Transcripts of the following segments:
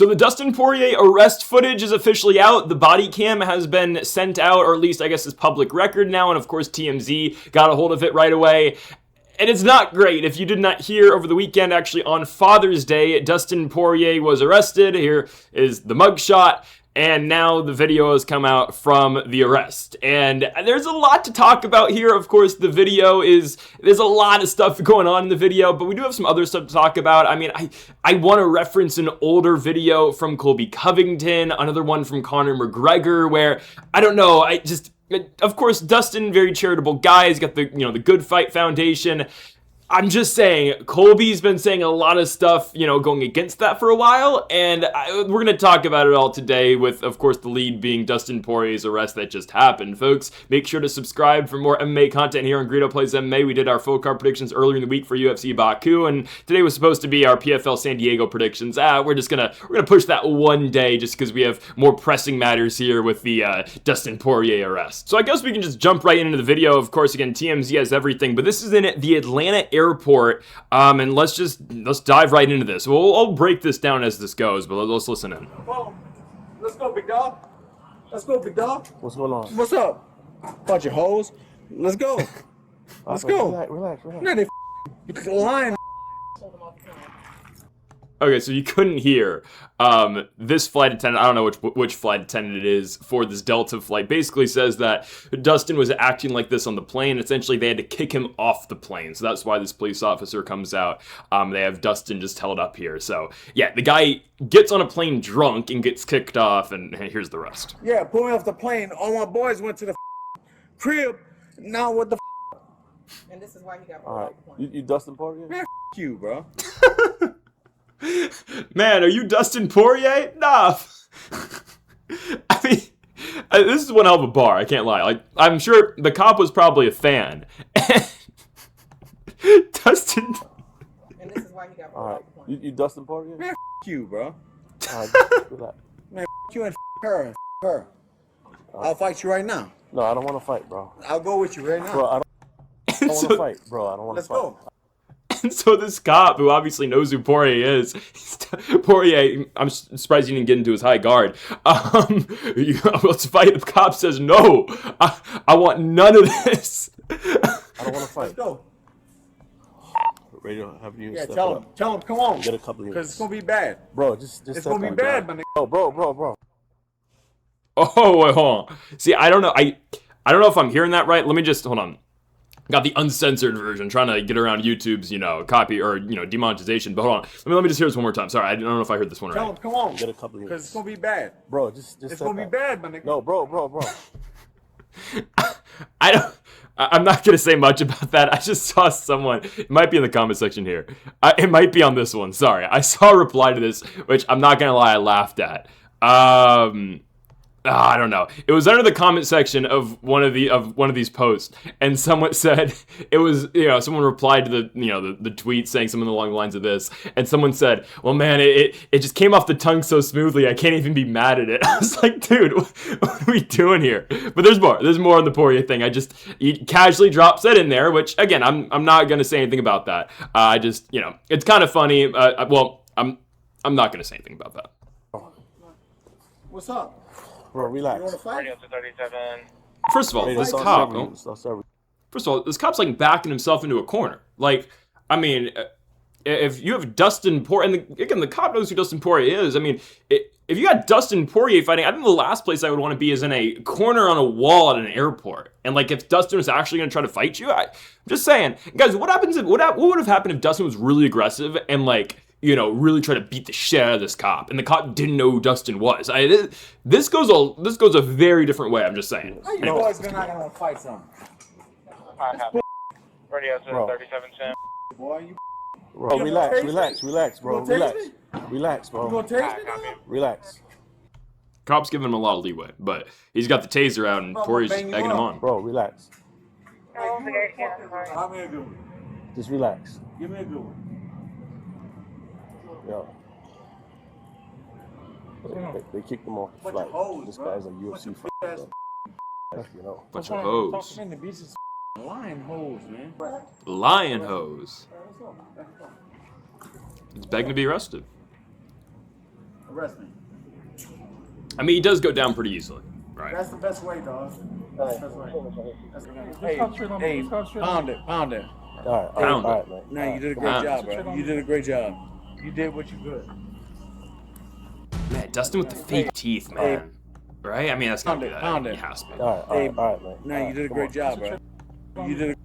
So the Dustin Poirier arrest footage is officially out. The body cam has been sent out, or at least I guess is public record now, and of course TMZ got a hold of it right away. And it's not great. If you did not hear, over the weekend, actually on Father's Day, Dustin Poirier was arrested. Here is the mugshot. And now the video has come out from the arrest. And there's a lot to talk about here. Of course, the video there's a lot of stuff going on in the video, but we do have some other stuff to talk about. I mean, I want to reference an older video from Colby Covington, another one from Conor McGregor, where, I don't know, of course, Dustin, very charitable guy. He's got the Good Fight Foundation. I'm just saying, Colby's been saying a lot of stuff, going against that for a while, and we're going to talk about it all today with, of course, the lead being Dustin Poirier's arrest that just happened, folks. Make sure to subscribe for more MMA content here on Greedo Plays MMA. We did our full card predictions earlier in the week for UFC Baku, and today was supposed to be our PFL San Diego predictions. We're gonna push that one day just because we have more pressing matters here with the Dustin Poirier arrest. So I guess we can just jump right into the video. Of course, again, TMZ has everything, but this is in the Atlanta airport, and let's dive right into this. I'll break this down as this goes, but let's listen in. Let's go, big dog. Let's go, big dog. What's going on? What's up? Bunch of hoes. Let's go. Let's go. Relax. Nah, they lying. Okay, so you couldn't hear this flight attendant, I don't know which flight attendant it is for this Delta flight, basically says that Dustin was acting like this on the plane. Essentially, they had to kick him off the plane, so that's why this police officer comes out. They have Dustin just held up here. So, yeah, the guy gets on a plane drunk and gets kicked off, and here's the rest. Yeah, pull me off the plane. All my boys went to the crib. Now what the And this is why he got all right. You Dustin Poirier? Man, you, bro. Man, are you Dustin Poirier? Nah. I mean, this is one hell of a bar, I can't lie. Like, I'm sure the cop was probably a fan. Dustin... And this is why he got all right. You Dustin Poirier? Man, you, bro. All right, relax. Man, you and her and her. I'll fight you right now. No, I don't want to fight, bro. I'll go with you right now. Bro, I don't want to fight, bro. I don't want to fight. Let's go. And so this cop, who obviously knows who Poirier is, Poirier, I'm surprised he didn't get into his high guard. Let's fight. The cop says, no, I want none of this. I don't want to fight. Let's go. Radio, have you? Yeah, tell him, come on. Get a couple of Because it's gonna be bad. Bro, just it's gonna be bad, my nigga. Oh, bro. Oh, wait, hold on. See, I don't know. I don't know if I'm hearing that right. Let me just, hold on. Got the uncensored version, trying to get around YouTube's, copy or, demonetization. But hold on. Let me just hear this one more time. Sorry, I don't know if I heard this one right. Tell him, come on. Get a couple of Because it's gonna be bad. Bro, just it's gonna be bad, my nigga. No, bro. I'm not going to say much about that. I just saw someone, it might be in the comment section here. It might be on this one. Sorry. I saw a reply to this, which I'm not going to lie, I laughed at. I don't know. It was under the comment section of one of these posts, and someone said it was, someone replied to the tweet saying something along the lines of this, and someone said, "Well, man, it just came off the tongue so smoothly, I can't even be mad at it." I was like, dude, what are we doing here? But there's more. There's more on the Poirier thing. He casually drops that in there, which again, I'm not gonna say anything about that. It's kind of funny. Well, I'm not gonna say anything about that. What's up? Bro, relax. You want to fight? First of all, this cop. First of all, this cop's like backing himself into a corner. Like, I mean, if you have Dustin Poirier, and again, the cop knows who Dustin Poirier is. I mean, if you got Dustin Poirier fighting, I think the last place I would want to be is in a corner on a wall at an airport. And like, if Dustin was actually going to try to fight you, I'm just saying, guys, what would have happened if Dustin was really aggressive and like, really try to beat the shit out of this cop, and the cop didn't know who Dustin was? This goes a very different way. I'm just saying. How you boys not gonna fight something? Radio 37 Sam. Boy, you. Bro, relax, bro. Relax, You bro. gonna tase me? Dog? Relax. Cop's giving him a lot of leeway, but he's got the taser out, and Poirier's just egging him on. Bro, relax. How me a good one? Just relax. Give me a good one. Yo. They kicked him off the flight. This guy's a UFC fighter. Bunch of hoes. Man, the beach is lion hoes, man. Lion hose. He's begging to be arrested. Arrest me. I mean, he does go down pretty easily, right? That's the best way, dog. That's the best way. That's the best way. Hey, pound it. All right, Pound all it. right, man. No, you did a great job, bro. You did a great job. You did what you could. Man, Dustin with the fake teeth, man. Right? I mean, that's not good. Pound it. He has to be. All right, man. No, you did a great job, bro. You did.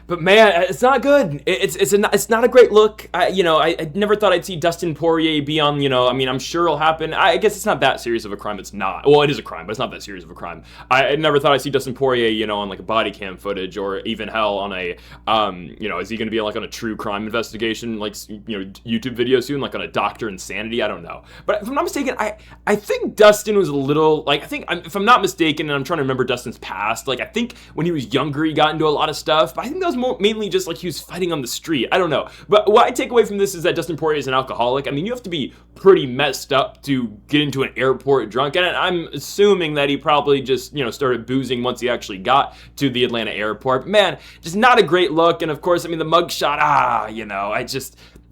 But man, it's not good. It's not a great look. I never thought I'd see Dustin Poirier be on. I mean, I'm sure it'll happen. I guess it's not that serious of a crime. It's not. Well, it is a crime, but it's not that serious of a crime. I never thought I'd see Dustin Poirier, on like a body cam footage, or even hell on a, is he going to be like on a true crime investigation, like YouTube video soon, like on a Dr. Insanity? I don't know. But if I'm not mistaken, I think Dustin was a little like if I'm not mistaken, and I'm trying to remember Dustin's past, like I think when he was younger, he got into a lot of stuff. But I think that was mainly just like he was fighting on the street. I don't know. But what I take away from this is that Dustin Poirier is an alcoholic. I mean, you have to be pretty messed up to get into an airport drunk. And I'm assuming that he probably just, started boozing once he actually got to the Atlanta airport. But man, just not a great look. And of course, I mean, the mugshot,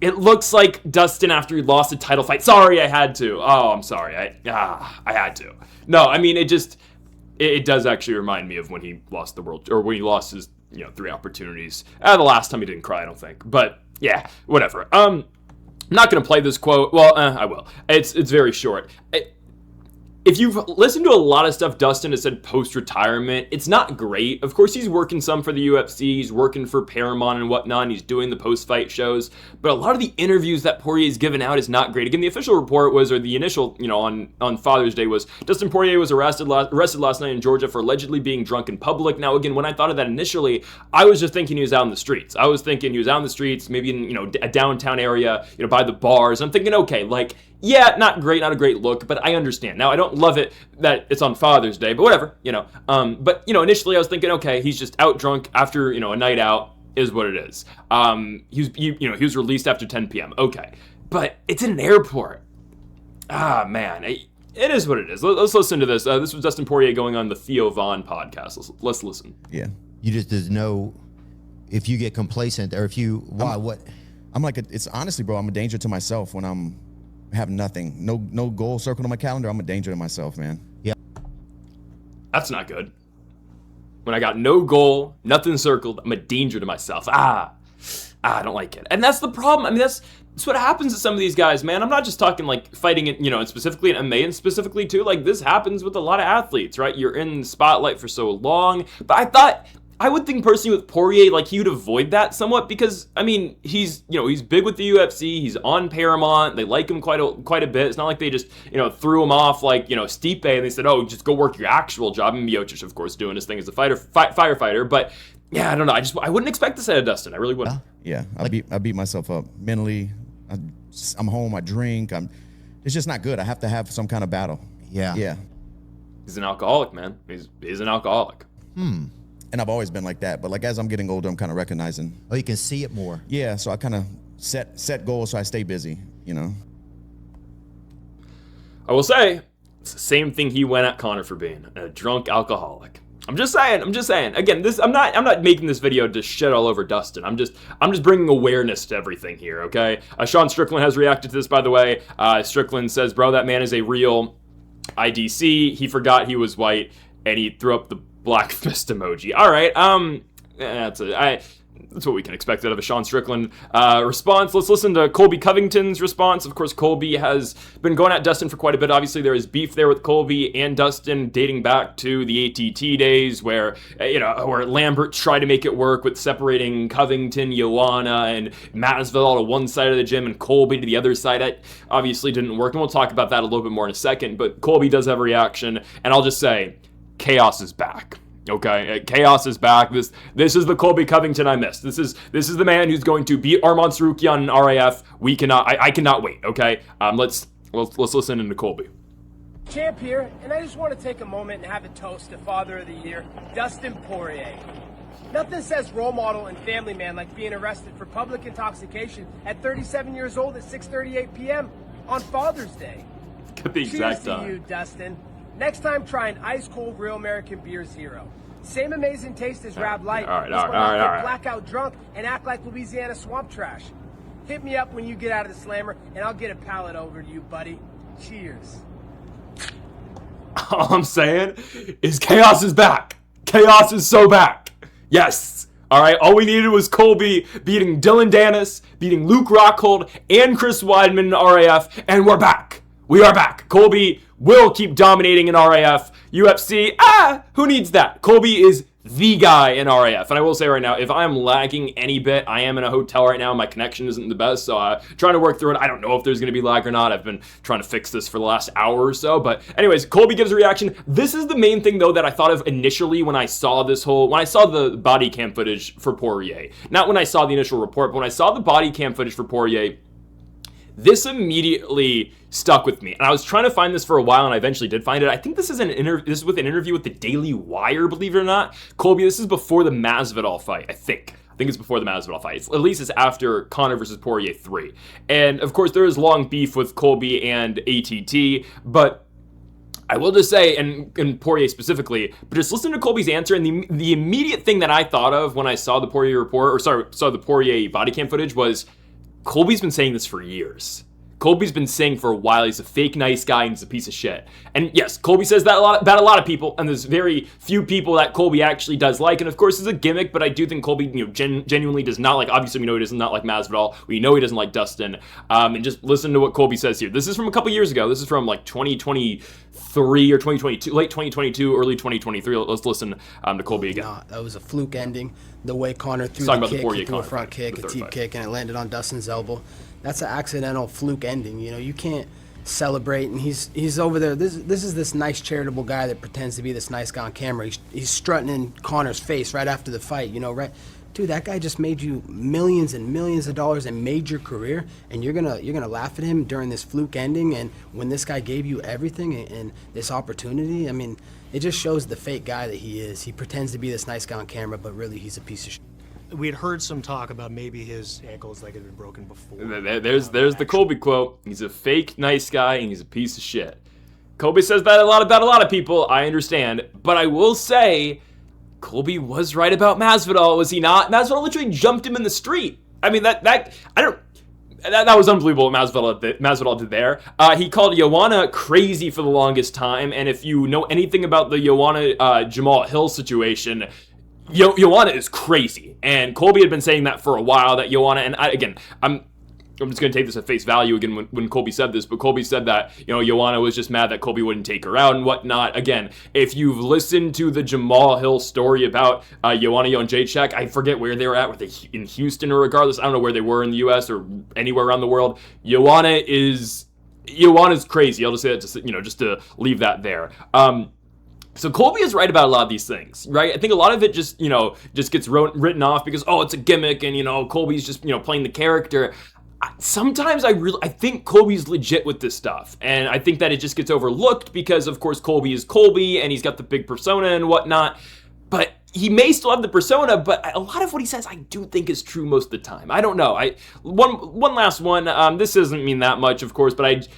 it looks like Dustin after he lost a title fight. Sorry, I had to. Oh, I'm sorry. I had to. No, I mean, it does actually remind me of when he lost the world, or when he lost his 3 opportunities. The last time he didn't cry, I don't think. But yeah, whatever. I'm not gonna play this quote. Well, I will. It's very short. If you've listened to a lot of stuff Dustin has said post-retirement, it's not great. Of course, he's working some for the UFC, he's working for Paramount and whatnot, and he's doing the post-fight shows, but a lot of the interviews that Poirier's given out is not great. Again, the official report was, or the initial, on Father's Day was, Dustin Poirier was arrested last night in Georgia for allegedly being drunk in public. Now, again, when I thought of that initially, I was just thinking he was out in the streets. I was thinking he was out in the streets, maybe in, a downtown area, by the bars. I'm thinking, okay, like, yeah, not great, not a great look, but I understand. Now, I don't love it that it's on Father's Day, but whatever, But, initially I was thinking, okay, he's just out drunk after, a night out, is what it is. He was released after 10 p.m. Okay, but it's in an airport. Man, it is what it is. Let's listen to this. This was Dustin Poirier going on the Theo Von podcast. Let's listen. Yeah. You just doesn't know if you get complacent or if you, what? I'm like, it's honestly, bro, I'm a danger to myself when I'm have nothing, no goal circled on my calendar. I'm a danger to myself, man. Yeah, that's not good. When I got no goal, nothing circled, I'm a danger to myself. I don't like it, and that's the problem. I mean, that's what happens to some of these guys, man. I'm not just talking like fighting it, and specifically in MMA, and specifically too, like this happens with a lot of athletes, right? You're in the spotlight for so long, but I would think personally with Poirier, like he would avoid that somewhat because, I mean, he's big with the UFC. He's on Paramount. They like him quite a bit. It's not like they just, threw him off like, Stipe and they said, oh, just go work your actual job. And Miocic, of course, doing his thing as a firefighter. But yeah, I don't know. I wouldn't expect this out of Dustin. I really wouldn't. Yeah, I beat myself up mentally. I'm home. I drink. It's just not good. I have to have some kind of battle. Yeah. He's an alcoholic, man. He's an alcoholic. And I've always been like that, but like as I'm getting older, I'm kind of recognizing. Oh, you can see it more. Yeah, so I kind of set goals so I stay busy, I will say, it's the same thing he went at Conor for being, a drunk alcoholic. I'm just saying. Again, I'm not making this video to shit all over Dustin. I'm just bringing awareness to everything here, okay? Sean Strickland has reacted to this, by the way. Strickland says, bro, that man is a real IDC. He forgot he was white, and he threw up the black fist emoji. All right, that's what we can expect out of a Sean Strickland response. Let's listen to Colby Covington's response. Of course, Colby has been going at Dustin for quite a bit. Obviously, there is beef there with Colby and Dustin dating back to the ATT days where, where Lambert tried to make it work with separating Covington, Joanna, and Masvidal all to one side of the gym and Colby to the other side. That obviously didn't work, and we'll talk about that a little bit more in a second, but Colby does have a reaction, and I'll just say, chaos is back. Okay, chaos is back. This is the Colby Covington I missed. This is the man who's going to beat Arman Tsarukyan in RAF. I cannot wait. Okay, let's listen into Colby. Champ here, and I just want to take a moment and have a toast to Father of the Year, Dustin Poirier. Nothing says role model and family man like being arrested for public intoxication at 37 years old at 6:38 p.m. on Father's Day. Get the exact Cheers time. to you, Dustin. Next time, try an ice-cold Real American Beer Zero. Same amazing taste as Rab Light. All right. Blackout drunk and act like Louisiana swamp trash. Hit me up when you get out of the slammer, and I'll get a pallet over to you, buddy. Cheers. All I'm saying is chaos is back. Chaos is so back. Yes. All right. All we needed was Colby beating Dylan Dennis, beating Luke Rockhold, and Chris Weidman in RAF, and we're back. We are back. Colby will keep dominating in RAF. UFC, who needs that? Colby is the guy in RAF. And I will say right now, if I'm lagging any bit, I am in a hotel right now. My connection isn't the best, so trying to work through it. I don't know if there's going to be lag or not. I've been trying to fix this for the last hour or so. But anyways, Colby gives a reaction. This is the main thing, though, that I thought of initially when I saw the body cam footage for Poirier. Not when I saw the initial report, but when I saw the body cam footage for Poirier, this immediately stuck with me. And I was trying to find this for a while, and I eventually did find it. I think this is this is with an interview with the Daily Wire, believe it or not. Colby, this is before the Masvidal fight, I think. I think it's before the Masvidal fight. At least it's after Conor versus Poirier 3. And, of course, there is long beef with Colby and ATT, but I will just say, and Poirier specifically, but just listen to Colby's answer, and the immediate thing that I thought of when I saw the Poirier report, or sorry, saw the Poirier body cam footage was, Colby's been saying this for years. Colby's been saying for a while he's a fake nice guy and he's a piece of shit. And yes, Colby says that about a lot of people, and there's very few people that Colby actually does like. And of course, it's a gimmick, but I do think Colby, genuinely does not like. Obviously, we know he does not like Masvidal. We know he doesn't like Dustin. And just listen to what Colby says here. This is from a couple years ago. This is from like 2023 or 2022, late 2022, early 2023. Let's listen to Colby again. Nah, that was a fluke ending. The way Conor threw Talking the about the kick, Poirier he threw a Conor front fight, kick, the a third deep fight. kick, and it landed on Dustin's elbow. That's an accidental fluke ending. You can't celebrate, and he's over there. This is this nice charitable guy that pretends to be this nice guy on camera. He's strutting in Conor's face right after the fight. Right? Dude, that guy just made you millions and millions of dollars and made your career, and you're gonna laugh at him during this fluke ending. And when this guy gave you everything and this opportunity, I mean, it just shows the fake guy that he is. He pretends to be this nice guy on camera, but really he's a piece of shit. We had heard some talk about maybe his ankles like had been broken before. There's the Colby quote. He's a fake nice guy and he's a piece of shit. Colby says that about a lot of people. I understand, but I will say, Colby was right about Masvidal, was he not? Masvidal literally jumped him in the street. I mean that was unbelievable what Masvidal did there. He called Joanna crazy for the longest time, and if you know anything about the Joanna Jamal Hill situation, Joanna is crazy, and Colby had been saying that for a while, that Joanna, and I'm just going to take this at face value again when Colby said this, but Colby said that, Joanna was just mad that Colby wouldn't take her out and whatnot. Again, if you've listened to the Jamal Hill story about Joanna Jędrzejczyk, I forget where they were at, were they in Houston or regardless, I don't know where they were in the U.S. or anywhere around the world. Joanna's crazy. I'll just say that, just to leave that there. So Colby is right about a lot of these things, right? I think a lot of it just gets written off because, it's a gimmick and, Colby's just, playing the character. Sometimes I think Colby's legit with this stuff, and I think that it just gets overlooked because, of course, Colby is Colby and he's got the big persona and whatnot, but he may still have the persona, but a lot of what he says I do think is true most of the time. I don't know. One last one. This doesn't mean that much, of course, but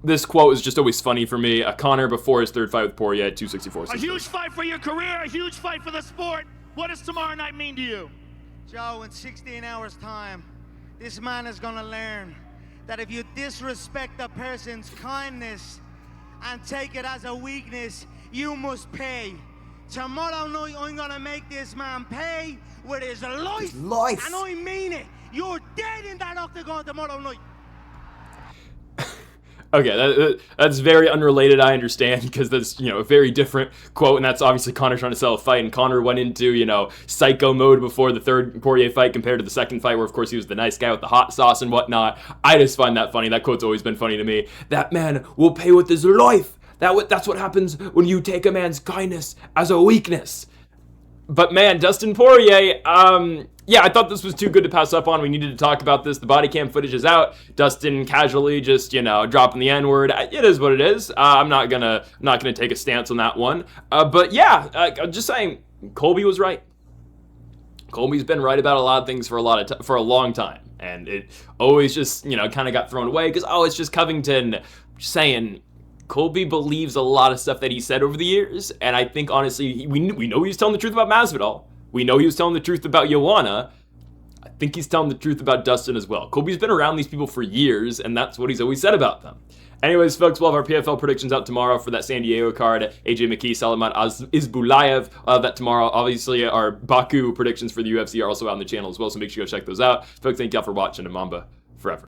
this quote is just always funny for me. Conor before his third fight with Poirier at 264. A huge fight for your career, a huge fight for the sport. What does tomorrow night mean to you? Joe, in 16 hours' time, this man is gonna learn that if you disrespect a person's kindness and take it as a weakness, you must pay. Tomorrow night, I'm gonna make this man pay with his life. And I mean it. You're dead in that octagon tomorrow night. Okay, that's very unrelated, I understand, because that's, a very different quote, and that's obviously Conor trying to sell a fight, and Conor went into, psycho mode before the third Poirier fight compared to the second fight, where, of course, he was the nice guy with the hot sauce and whatnot. I just find that funny. That quote's always been funny to me. That man will pay with his life. That's what happens when you take a man's kindness as a weakness. But man, Dustin Poirier, I thought this was too good to pass up on. We needed to talk about this. The body cam footage is out. Dustin casually just, dropping the N-word. It is what it is. I'm not gonna take a stance on that one. But yeah, I'm just saying, Colby was right. Colby's been right about a lot of things for a long time, and it always just, kind of got thrown away because it's just Covington. Just saying, Colby believes a lot of stuff that he said over the years, and I think, honestly, we know he was telling the truth about Masvidal. We know he was telling the truth about Joanna. I think he's telling the truth about Dustin as well. Colby's been around these people for years, and that's what he's always said about them. Anyways, folks, we'll have our PFL predictions out tomorrow for that San Diego card. AJ McKee, Salamat Izbulayev. I'll have that tomorrow. Obviously, our Baku predictions for the UFC are also out on the channel as well, so make sure you go check those out. Folks, thank y'all for watching, and Mamba forever.